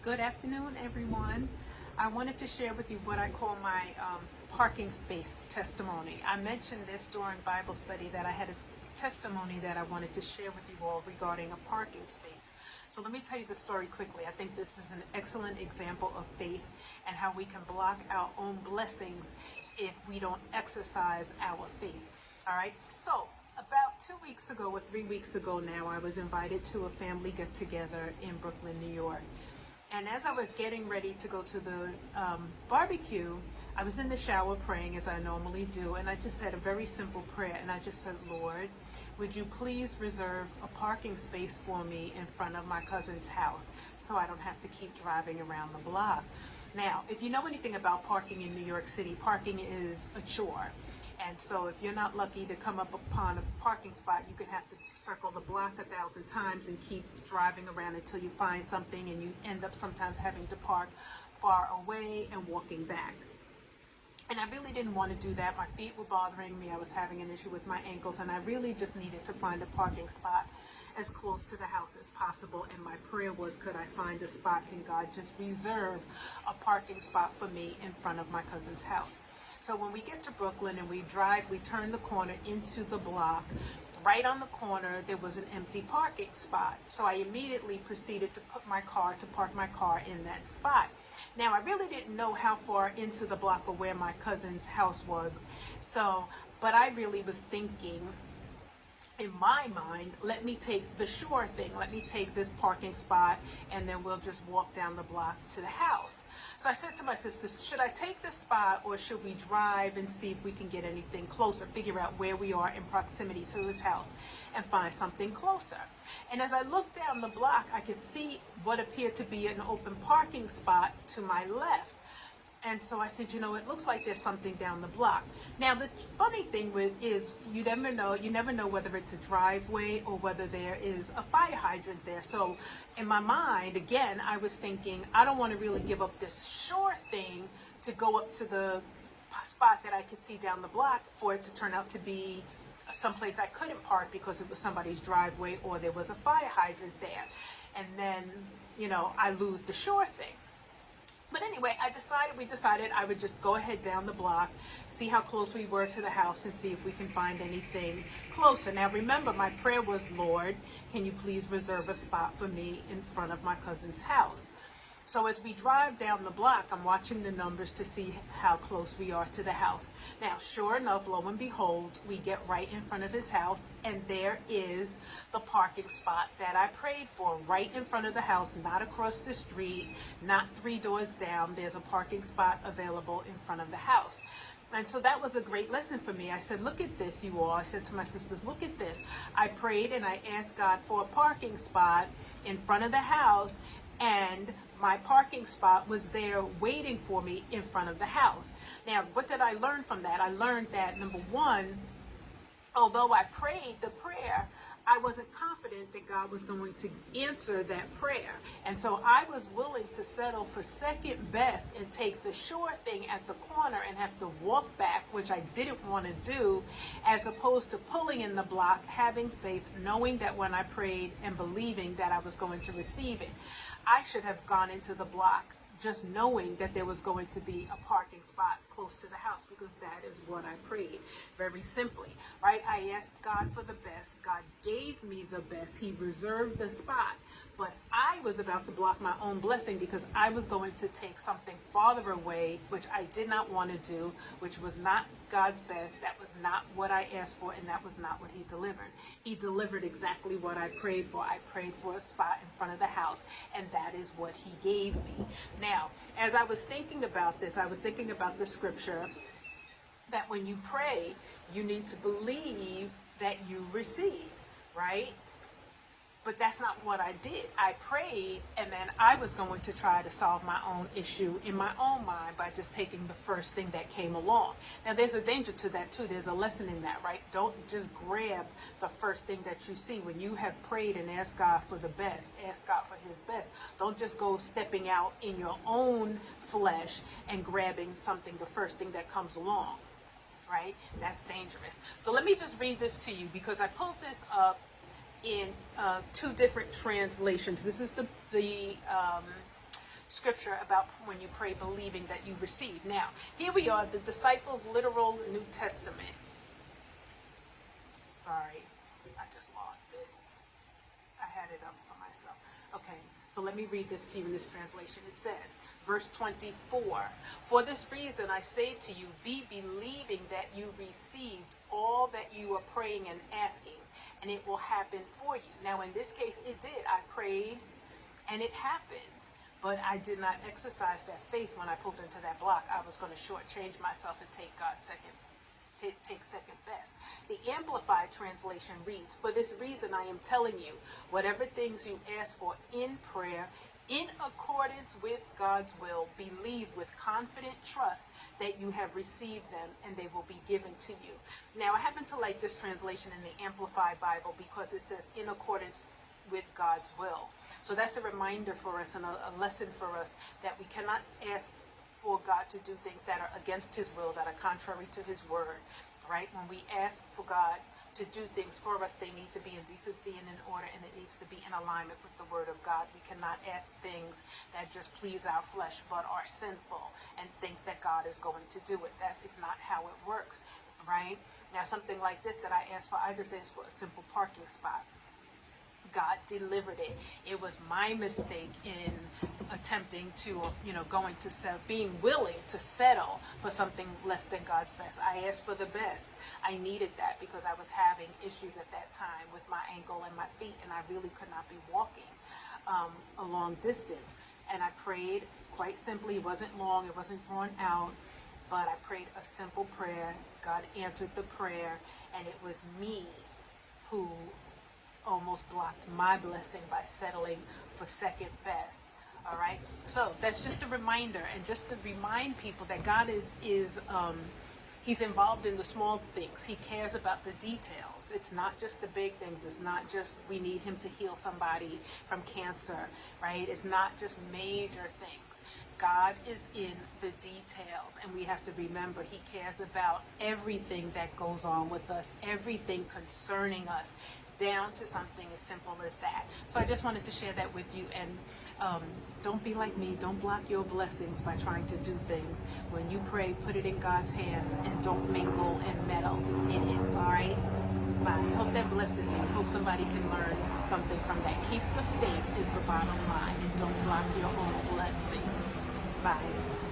Good afternoon, everyone. I wanted to share with you what I call my parking space testimony. I mentioned this during Bible study that I had a testimony that I wanted to share with you all regarding a parking space. So let me tell you the story quickly. I think this is an excellent example of faith and how we can block our own blessings if we don't exercise our faith. All right. So about 2 weeks ago or 3 weeks ago now, I was invited to a family get-together in Brooklyn, New York. And as I was getting ready to go to the barbecue, I was in the shower praying as I normally do, and I just said a very simple prayer, and I just said, Lord, would you please reserve a parking space for me in front of my cousin's house so I don't have to keep driving around the block. Now, if you know anything about parking in New York City, parking is a chore. And so if you're not lucky to come up upon a parking spot, you can have to circle the block 1,000 times and keep driving around until you find something, and you end up sometimes having to park far away and walking back. And I really didn't want to do that. My feet were bothering me. I was having an issue with my ankles, and I really just needed to find a parking spot as close to the house as possible. And my prayer was, could I find a spot? Can God just reserve a parking spot for me in front of my cousin's house? So when we get to Brooklyn and we turn the corner into the block. Right on the corner, there was an empty parking spot. So I immediately proceeded to park my car in that spot. Now, I really didn't know how far into the block or where my cousin's house was. But I really was thinking, in my mind, let me take the sure thing. Let me take this parking spot, and then we'll just walk down the block to the house. So I said to my sisters, should I take this spot, or should we drive and see if we can get anything closer, figure out where we are in proximity to his house and find something closer? And as I looked down the block, I could see what appeared to be an open parking spot to my left. And so I said, it looks like there's something down the block. Now, the funny thing is you never know whether it's a driveway or whether there is a fire hydrant there. So in my mind, again, I was thinking, I don't want to really give up this sure thing to go up to the spot that I could see down the block for it to turn out to be someplace I couldn't park because it was somebody's driveway or there was a fire hydrant there. And then, I lose the sure thing. But anyway, we decided I would just go ahead down the block, see how close we were to the house, and see if we can find anything closer. Now, remember, my prayer was, Lord, can you please reserve a spot for me in front of my cousin's house? So as we drive down the block, I'm watching the numbers to see how close we are to the house. Now, sure enough, lo and behold, we get right in front of his house, and there is the parking spot that I prayed for, right in front of the house, not across the street, not 3 doors down. There's a parking spot available in front of the house. And so that was a great lesson for me. I said, look at this, you all. I said to my sisters, look at this. I prayed and I asked God for a parking spot in front of the house, and my parking spot was there waiting for me in front of the house. Now, what did I learn from that? I learned that, number one, although I prayed the prayer, I wasn't confident that God was going to answer that prayer. And so I was willing to settle for second best and take the sure thing at the corner and have to walk back, which I didn't want to do, as opposed to pulling in the block, having faith, knowing that when I prayed and believing that I was going to receive it. I should have gone into the block just knowing that there was going to be a parking spot close to the house, because that is what I prayed, very simply, right? I asked God for the best. God gave me the best. He reserved the spot. But I was about to block my own blessing because I was going to take something farther away, which I did not want to do, which was not God's best. That was not what I asked for, and that was not what he delivered. He delivered exactly what I prayed for. I prayed for a spot in front of the house, and that is what he gave me. Now, as I was thinking about this, I was thinking about the scripture that when you pray, you need to believe that you receive, right? But that's not what I did. I prayed, and then I was going to try to solve my own issue in my own mind by just taking the first thing that came along. Now, there's a danger to that, too. There's a lesson in that, right? Don't just grab the first thing that you see. When you have prayed and asked God for the best, ask God for his best. Don't just go stepping out in your own flesh and grabbing something, the first thing that comes along, right? That's dangerous. So let me just read this to you, because I pulled this up in 2 different translations. This is the scripture about when you pray believing that you receive. Now, here we are, the disciples' literal New Testament. Sorry, I just lost it. I had it up for myself. Okay, so let me read this to you in this translation. It says, verse 24, "For this reason I say to you, be believing that you received all that you are praying and asking, and it will happen for you." Now, in this case, it did. I prayed, and it happened. But I did not exercise that faith when I pulled into that block. I was going to shortchange myself and take second best. The Amplified translation reads, "For this reason I am telling you, whatever things you ask for in prayer, in accordance with God's will, believe with confident trust that you have received them and they will be given to you." Now, I happen to like this translation in the Amplified Bible because it says in accordance with God's will. So that's a reminder for us and a lesson for us that we cannot ask for God to do things that are against his will, that are contrary to his word, right? When we ask for God to do things for us, they need to be in decency and in order, and it needs to be in alignment with the word of God. We cannot ask things that just please our flesh but are sinful and think that God is going to do it. That is not how it works, right? Now, something like this that I asked for, I just asked for a simple parking spot. God delivered it. It was my mistake in attempting to, being willing to settle for something less than God's best. I asked for the best. I needed that because I was having issues at that time with my ankle and my feet, and I really could not be walking a long distance. And I prayed quite simply. It wasn't long. It wasn't drawn out. But I prayed a simple prayer. God answered the prayer, and it was me who almost blocked my blessing by settling for second best. All right, so that's just a reminder, and just to remind people that God is he's involved in the small things. He cares about the details. It's not just the big things. It's not just we need him to heal somebody from cancer, right? It's not just major things. God is in the details, and we have to remember he cares about everything that goes on with us, everything concerning us, down to something as simple as that. So I just wanted to share that with you, and don't be like me. Don't block your blessings by trying to do things. When you pray, put it in God's hands and don't mingle and meddle in it, all right? Bye. I hope that blesses you. I hope somebody can learn something from that. Keep the faith is the bottom line, and don't block your own blessing. Bye.